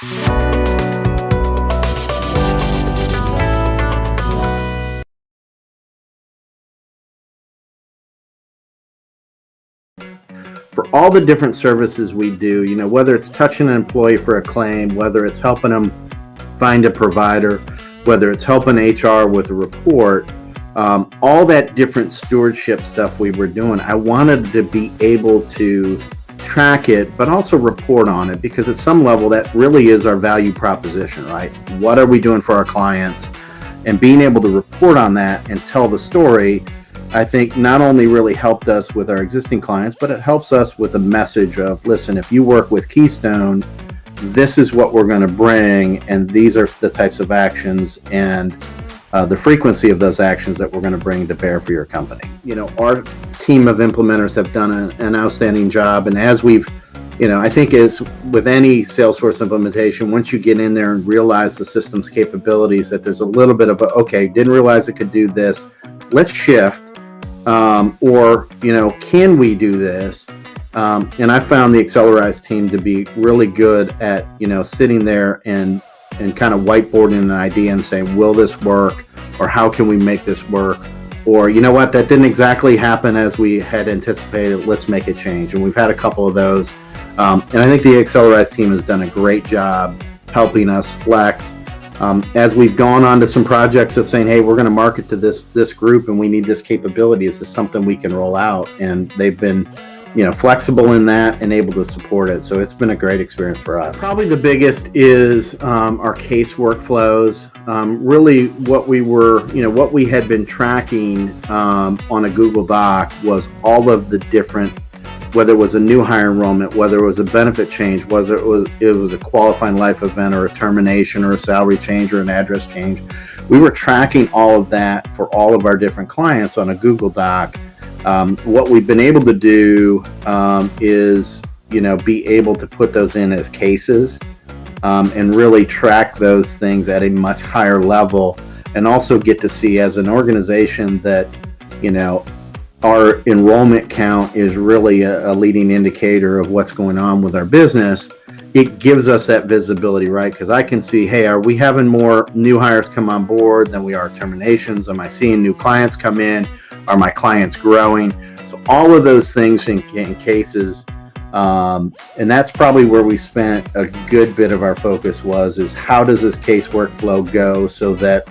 For all the different services we do, whether it's touching an employee for a claim, whether it's helping them find a provider, whether it's helping HR with a report, all that different stewardship stuff we were doing, I wanted to be able to track it, but also report on it, because at some level that really is our value proposition, right? What are we doing for our clients? And being able to report on that and tell the story, I think not only really helped us with our existing clients, but it helps us with a message of, listen, if you work with Keystone, this is what we're going to bring, and these are the types of actions and the frequency of those actions that we're going to bring to bear for your company. Our team of implementers have done an outstanding job, and as we've, I think as with any Salesforce implementation, once you get in there and realize the system's capabilities, that there's a little bit of okay, didn't realize it could do this, let's shift. Or, can we do this? And I found the Accelerize team to be really good at, sitting there and kind of whiteboarding an idea and saying, will this work? Or how can we make this work? Or, that didn't exactly happen as we had anticipated. Let's make a change. And we've had a couple of those. And I think the Accelerize team has done a great job helping us flex. As we've gone on to some projects of saying, hey, we're going to market to this group and we need this capability. Is this something we can roll out? And they've been, flexible in that and able to support it. So it's been a great experience for us. Probably the biggest is our case workflows. Really what we had been tracking on a Google Doc was all of the different, whether it was a new hire enrollment, whether it was a benefit change, whether it was a qualifying life event or a termination or a salary change or an address change. We were tracking all of that for all of our different clients on a Google Doc. What we've been able to do is, be able to put those in as cases and really track those things at a much higher level, and also get to see as an organization that, our enrollment count is really a leading indicator of what's going on with our business. It gives us that visibility, right? Because I can see, hey, are we having more new hires come on board than we are terminations? Am I seeing new clients come in? Are my clients growing? So all of those things in cases, and that's probably where we spent a good bit of our focus is how does this case workflow go so that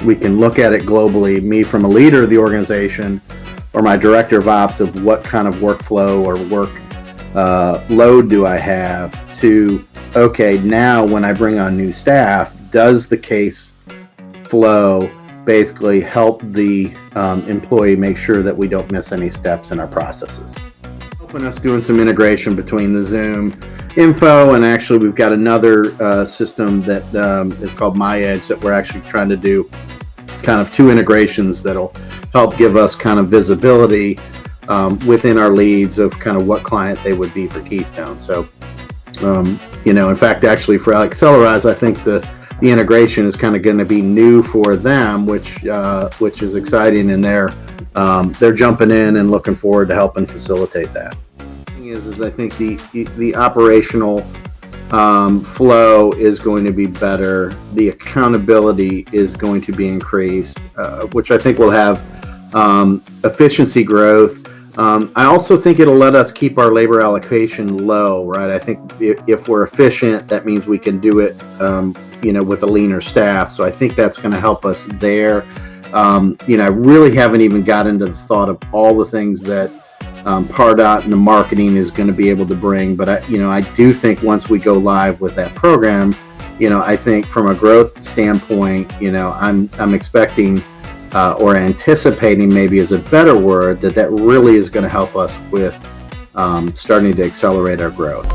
we can look at it globally, me from a leader of the organization, or my director of ops, of what kind of workflow or work load do I have, to, okay, now when I bring on new staff, does the case flow basically help the employee make sure that we don't miss any steps in our processes? Helping us doing some integration between the Zoom info, and actually we've got another system that is called MyEdge that we're actually trying to do kind of two integrations that'll help give us kind of visibility within our leads of kind of what client they would be for Keystone. So, in fact, actually for Accelerize, I think the integration is kind of going to be new for them, which is exciting, and they're jumping in and looking forward to helping facilitate that. The thing is I think the operational flow is going to be better. The accountability is going to be increased, which I think will have efficiency growth. I also think it'll let us keep our labor allocation low, right? I think if we're efficient, that means we can do it, with a leaner staff. So I think that's going to help us there. I really haven't even got into the thought of all the things that Pardot and the marketing is going to be able to bring. But I do think once we go live with that program, I think from a growth standpoint, I'm expecting or anticipating, maybe is a better word, that really is going to help us with starting to accelerate our growth.